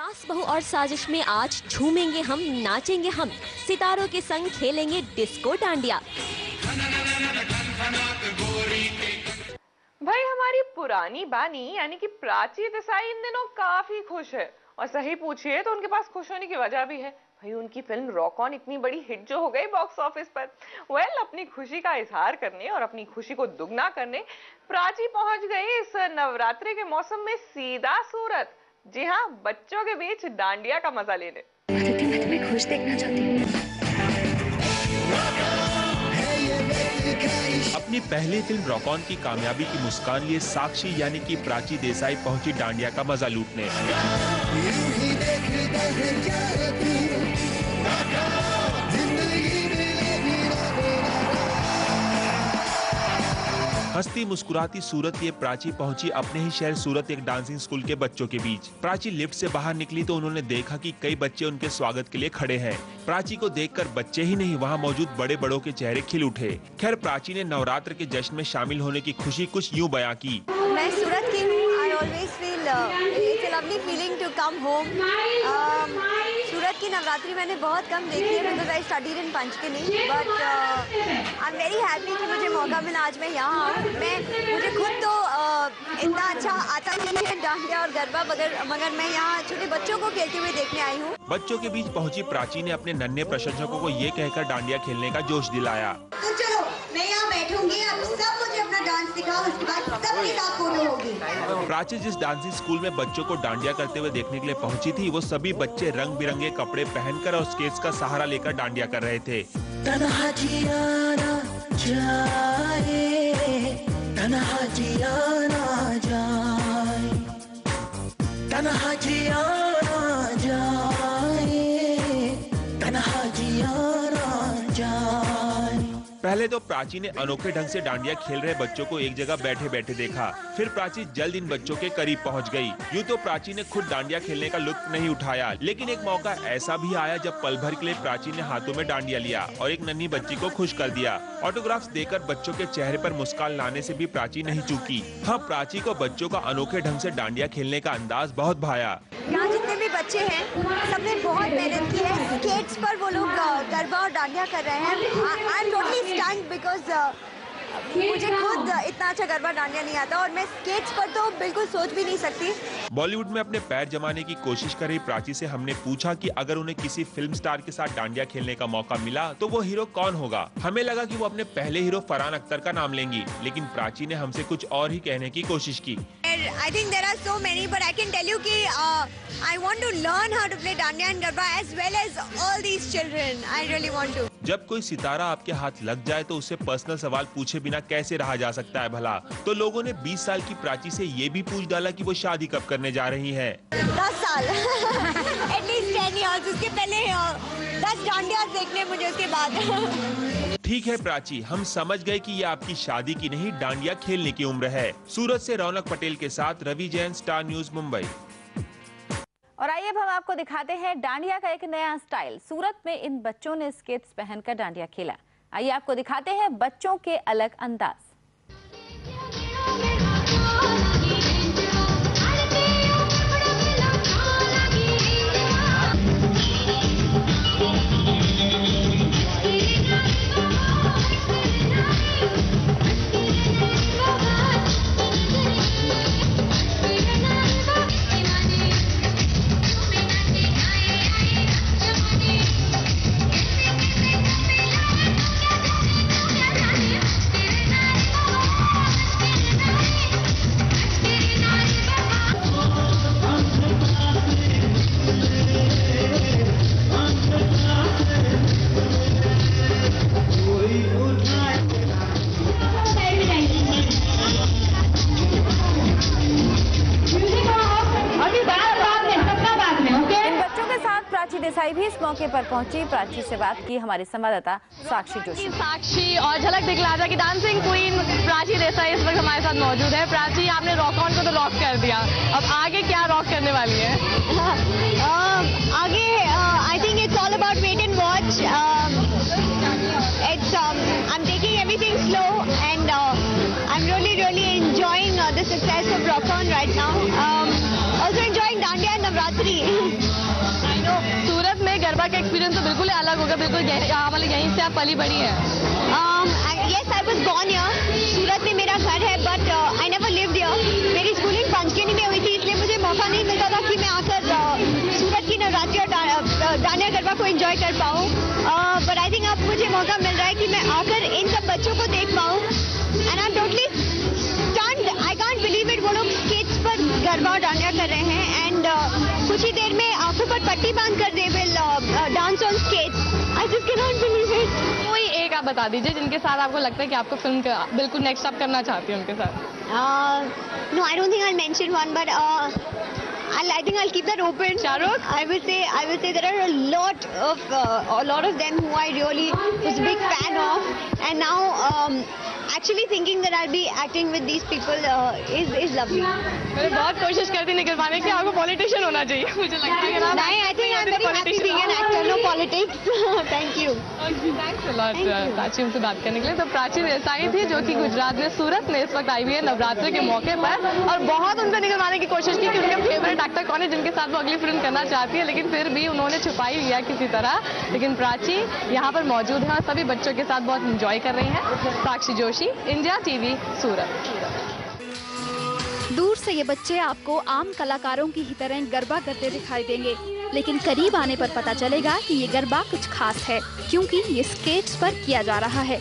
सास बहू और साजिश में आज झूमेंगे हम, नाचेंगे हम, सितारों के संग खेलेंगे डिस्को डांडिया। भाई हमारी पुरानी बानी यानी कि प्राची देसाई इन दिनों काफी खुश है, और सही पूछिए तो उनके पास खुश होने की वजह भी है। भाई उनकी फिल्म रॉक ऑन इतनी बड़ी हिट जो हो गई बॉक्स ऑफिस पर। अपनी खुशी का इजहार करने और अपनी खुशी को दुगना करने प्राची पहुंच गई इस नवरात्रि के मौसम में सीधा सूरत। जी हाँ, बच्चों के बीच डांडिया का मजा लेने। मैं तुम्हें खुश देखना चाहती हूँ। अपनी पहली फिल्म रॉक ऑन की कामयाबी की मुस्कान लिए साक्षी यानी कि प्राची देसाई पहुंची डांडिया का मजा लूटने। हंसती मुस्कुराती सूरत लिए प्राची पहुंची अपने ही शहर सूरत एक डांसिंग स्कूल के बच्चों के बीच। प्राची लिफ्ट से बाहर निकली तो उन्होंने देखा कि कई बच्चे उनके स्वागत के लिए खड़े हैं। प्राची को देखकर बच्चे ही नहीं वहां मौजूद बड़े बड़ों के चेहरे खिल उठे। खैर प्राची ने नवरात्र के जश्न में शामिल होने की खुशी कुछ यूं बयां की। मैं सूरत की हूँ। I always feel it's a lovely feeling to come home. Surat की नवरात्रि मैंने बहुत कम देखी है because I studied in Panchgani, but I am very happy कि मुझे मौका मिला आज मैं यहाँ आऊँ। मुझे खुद तो इतना अच्छा आता नहीं है डांडिया और गरबा, मगर मैं यहाँ छोटे बच्चों को खेलते हुए देखने आई हूँ। बच्चों के बीच पहुंची प्राची ने अपने नन्हे प्रशंसकों को ये कहकर डांडिया खेलने का जोश दिलाया। तो चलो मैं यहाँ बैठूंगी, आप सब मुझे अपना डांस दिखाओ, उसके बाद सबके साथ फोटो होगी। प्राची जिस डांसिंग स्कूल में बच्चों को डांडिया करते हुए देखने के लिए पहुंची थी, वो सभी बच्चे रंग बिरंगे कपड़े पहनकर और स्केट्स का सहारा लेकर डांडिया कर रहे थे। तन्हा जिया ना जाए, तन्हा जिया ना जाए, तन्हा जिया ना जाए, तन्हा जिया ना जाए। पहले तो प्राची ने अनोखे ढंग से डांडिया खेल रहे बच्चों को एक जगह बैठे बैठे देखा। फिर प्राची जल्द इन बच्चों के करीब पहुंच गई। यूं तो प्राची ने खुद डांडिया खेलने का लुत्फ नहीं उठाया, लेकिन एक मौका ऐसा भी आया जब पल भर के लिए प्राची ने हाथों में डांडिया लिया और एक नन्ही बच्ची को खुश कर दिया। ऑटोग्राफ्स देकर बच्चों के चेहरे पर मुस्कान लाने से भी प्राची नहीं चूकी। हाँ, प्राची को बच्चों का अनोखे ढंग से डांडिया खेलने का अंदाज बहुत भाया। यहाँ जितने भी बच्चे हैं सबने बहुत मेहनत की है। स्केट्स पर वो लोग गरबा और डांडिया कर रहे हैं। I am totally stunned because मुझे खुद इतना अच्छा गरबा डांडिया नहीं आता और मैं स्केट्स पर तो बिल्कुल सोच भी नहीं सकती। बॉलीवुड में अपने पैर जमाने की कोशिश कर रही प्राची से हमने पूछा कि अगर उन्हें किसी फिल्म स्टार के साथ डांडिया खेलने का मौका मिला तो वो हीरो कौन होगा। हमें लगा कि वो अपने पहले हीरो फरहान अख्तर का नाम लेंगी, लेकिन प्राची ने हमसे कुछ और ही कहने की कोशिश की। I think there are so many, but I can tell you कि I want to learn how to play dandiya and garba as well as all these children. I really want to. जब कोई सितारा आपके हाथ लग जाए तो उससे personal सवाल पूछे बिना कैसे रहा जा सकता है भला। तो लोगों ने 20 साल की प्राची से ये भी पूछ डाला कि वो शादी कब करने जा रही है। 10 साल एटलीस्ट 10 years। उसके पहले 10 डांडिया देखने मुझे, उसके बाद। ठीक है प्राची, हम समझ गए कि ये आपकी शादी की नहीं डांडिया खेलने की उम्र है। सूरत से रौनक पटेल के साथ रवि जैन, स्टार न्यूज, मुंबई। और आइए अब हम आपको दिखाते हैं डांडिया का एक नया स्टाइल। सूरत में इन बच्चों ने स्केट्स पहनकर डांडिया खेला। आइए आपको दिखाते हैं बच्चों के अलग अंदाज। देसाई भी इस मौके पर पहुंची। प्राची से बात की हमारी संवाददाता साक्षी जोशी। साक्षी और झलक दिखला था कि डांसिंग क्वीन प्राची देसाई इस वक्त हमारे साथ मौजूद है। प्राची, आपने रॉक ऑन को तो रॉक कर दिया, अब आगे क्या रॉक करने वाली है? आगे I think it's all about wait and watch. It's I'm taking everything slow and I'm really enjoying the success of Rock On right now. Also enjoying Dandiya and Navratri. सूरत में गरबा का एक्सपीरियंस तो बिल्कुल ही अलग होगा, बिल्कुल यहाँ वाले यहीं से आप पली बड़ी हैं। Yes, I was born here. सूरत में मेरा घर है, but I never lived here. मेरी स्कूलिंग पंचकेनी में हुई थी, इसलिए मुझे मौका नहीं मिलता था कि मैं आकर सूरत की नवरात्रि और डांडिया गरबा को एंजॉय कर पाऊँ। But I think अब मुझे मौका मिल रहा है कि मैं आकर इन सब बच्चों को देख पाऊँ। And I'm totally stunned. I can't believe it. वो लोग स्केट्स पर गरबा और डांडिया कर रहे हैं, एंड कुछ ही देर में आंखों पर पट्टी बांध कर they will dance on skates. I just cannot believe it. कोई एक आप बता दीजिए जिनके साथ आपको लगता है कि आपको फिल्म का बिल्कुल नेक्स्ट आप करना चाहती हैं उनके साथ। No, I don't think I'll mention one, but I think I'll keep that open. Shahrukh? I will say there are a lot of them who I really was a big fan of, and now actually thinking that I'll be acting with these people is lovely. मैंने बहुत कोशिश करती निकल पाने की, आपको politician होना चाहिए मुझे लगता है। नहीं, I think I'm very happy being an actor, no politics. Thank you. Thanks a lot Prachi हमसे बात करने के लिए। तो प्राची देसाई थी जो कि गुजरात में सूरत में इस वक्त आई हुई है नवरात्रि के मौके पर, और बहुत उनसे निकलवाने की कोशिश की कि उनका फेवरेट एक्टर कौन है जिनके साथ वो अगली फिल्म करना चाहती है, लेकिन फिर भी उन्होंने छुपाई लिया किसी तरह। लेकिन प्राची यहाँ पर मौजूद है और सभी बच्चों के साथ बहुत इंजॉय कर रही हैं। साक्षी जोशी, इंडिया टीवी, सूरत। दूर से ये बच्चे आपको आम कलाकारों की ही तरह गरबा करते दिखाई देंगे, लेकिन करीब आने पर पता चलेगा कि ये गरबा कुछ खास है, क्योंकि ये स्केट्स पर किया जा रहा है।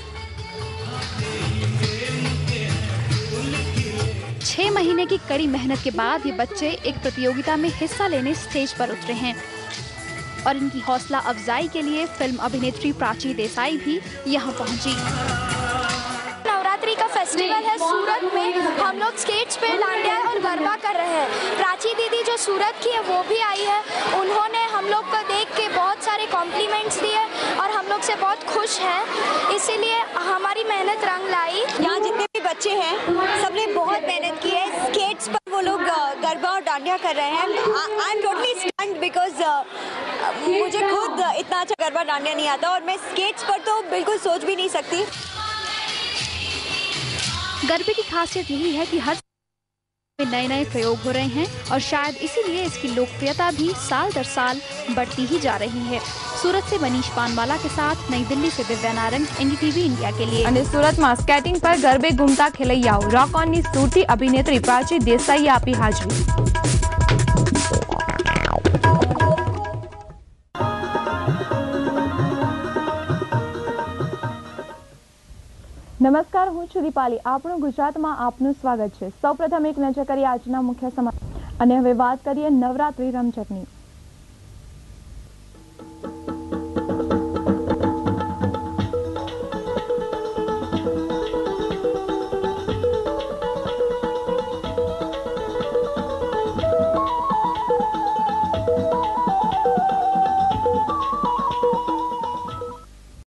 6 महीने की कड़ी मेहनत के बाद ये बच्चे एक प्रतियोगिता में हिस्सा लेने स्टेज पर उतरे हैं, और इनकी हौसला अफजाई के लिए फिल्म अभिनेत्री प्राची देसाई भी यहाँ पहुँची। नवरात्रि का फेस्टिवल है सूरत में, हम लोग स्केट्स पे डांडिया और गरबा कर रहे हैं। प्राची दीदी जो सूरत की है वो भी आई है, उन्होंने हम लोग को देख के बहुत सारे कॉम्प्लीमेंट्स दिए और हम लोग से बहुत खुश हैं, इसीलिए हमारी मेहनत रंग लाई। यहाँ जितने भी बच्चे हैं सबने बहुत मेहनत की है, स्केट्स पर वो लोग गरबा और डांडिया कर रहे हैं। I am totally stunned because मुझे खुद इतना अच्छा गरबा डांडिया नहीं आता, और मैं स्केट्स पर तो बिल्कुल सोच भी नहीं सकती। गरबे की खासियत यही है कि हर में नए प्रयोग हो रहे हैं, और शायद इसीलिए इसकी लोकप्रियता भी साल दर साल बढ़ती ही जा रही है। सूरत से मनीष पानवाला के साथ नई दिल्ली से दिव्या नारंग, एनडीटीवी इंडिया के लिए। અને સુરતમાં સ્કેટિંગ પર ગરબે ઘૂમતા ખેલૈયાઓ રોક ઓનની સ્ટુટી અભિનેત્રી પ્રાચી દેસાઈએ આપી હાજરી। નમસ્કાર, હું છું દીપાલી। આપણું ગુજરાતમાં આપનું સ્વાગત છે। સૌપ્રથમ એક નજર કરીએ આજના મુખ્ય સમાચાર, અને હવે વાત કરીએ નવરાત્રી રમઝટની।